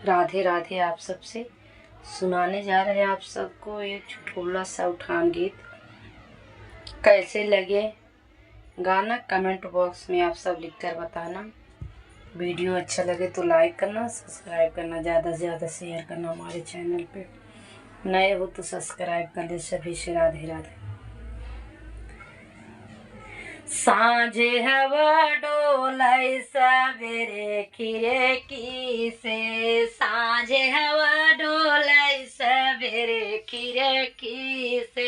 राधे राधे। आप सबसे सुनाने जा रहे हैं आप सबको एक चुटकुला सा उठान गीत। कैसे लगे गाना कमेंट बॉक्स में आप सब लिखकर बताना। वीडियो अच्छा लगे तो लाइक करना, सब्सक्राइब करना, ज़्यादा से ज़्यादा शेयर करना। हमारे चैनल पे नए हो तो सब्सक्राइब कर ले। सभी से राधे राधे। साँझे हवा डोलै सवेरे खिड़की से, साँझे हवा डोलै सवेरे खिड़की से,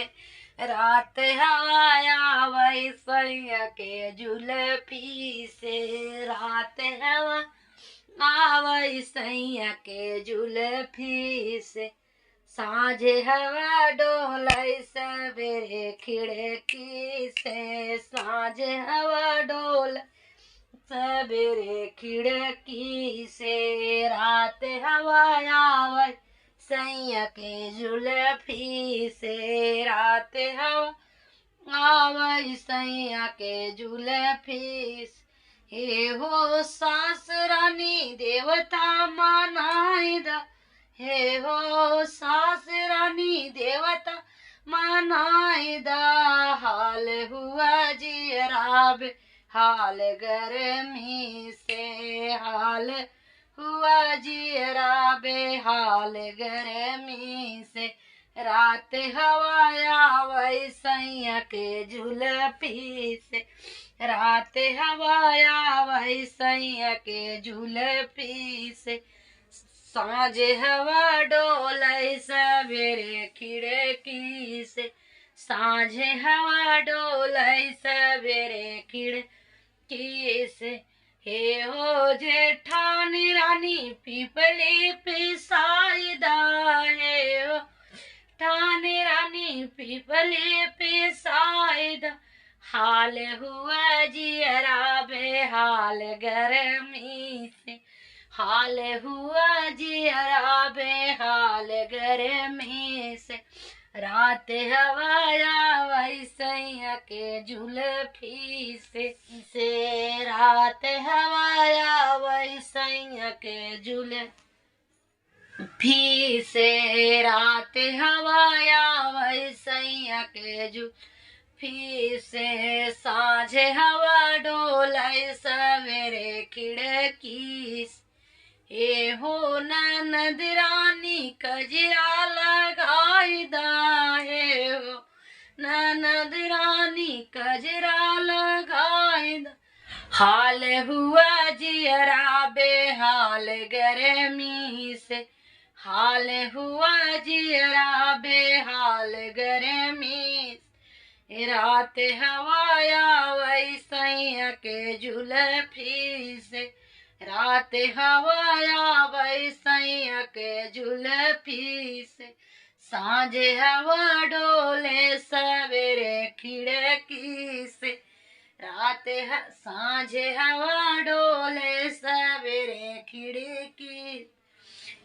रात हवा आबै सैया के जुल्फी से, रात हवा आबै सैया के जुल्फी से, साँझे हवा डोलै सवेरे खिड़की से, साँझे हवा डोलै सवेरे खिड़की से, रात हवा आबै सैया के जुल्फी से, रात हवा आबै सैया के जुल्फी से। हे हो सास रानी देवता मनाई दा, हे हो सास रानी देवता मनाई दा, हाल हुआ जियराब हाल गर्मी से, हाल हुआ जियराब हाल गर्मी से, रात हवा आबै सैया के जुल्फी से, रात हवा आबै सैया के जुल्फी से, साँझे हवा डोलै सवेरे खिड़की से, साँझे हवा डोलै सवेरे खिड़की से। हे हो जेठानी रानी पीपली पिसाई दा, हे हो ठानी रानी पीपली पिसाई दा, हाल हुआ जियरा बेहाल गर्मी से, हाल हुआ जियरा बेहाल गर्मी से, रात हवा आबै सैया के जुल्फी से, रात हवा आबै सैया के जुल्फी से, रात हवा आबै सैया के जुल्फी से, साँझे हवा डोलै सवेरे खिड़की से। हे हो ननद रानी कजरा लगाई दा, हे हो ननद रानी कजरा लगाई दा, हाल हुआ जियरा बेहाल गर्मी से, हाल हुआ जियरा बेहाल गर्मी से, रात हवा आबै सैया के जुल्फी से, रात हवा आबै सैया के जुल्फी से, साँझे हवा डोले सवेरे खिड़की से, साँझे हवा डोले सवेरे खिड़की।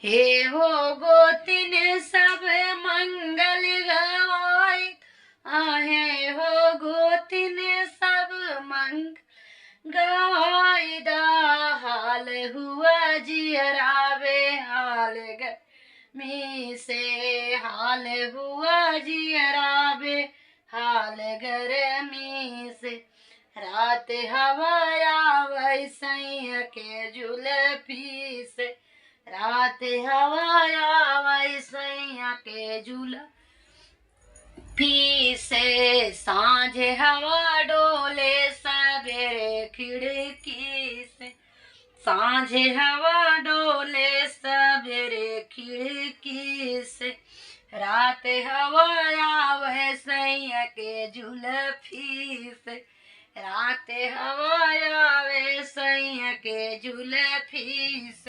हे हो गोतिन सब मंगल गवाई, आहे हो गोतिन सब मंगल गवाई दा, हाल हुआ जियरा बेहाल गर्मी से, हाल हुआ जियरा बेहाल गर्मी से, रात हवा आबै सैया के जुल्फी से, रात हवा आबै सैया के जुल्फी से, साँझे हवा डोले सवेरे खिड़की से, साँझे हवा डोले सवेरे खिड़की से, रात हवा आबै सैया के जुल्फी से, रात हवा आबै सैया के जुल्फी से।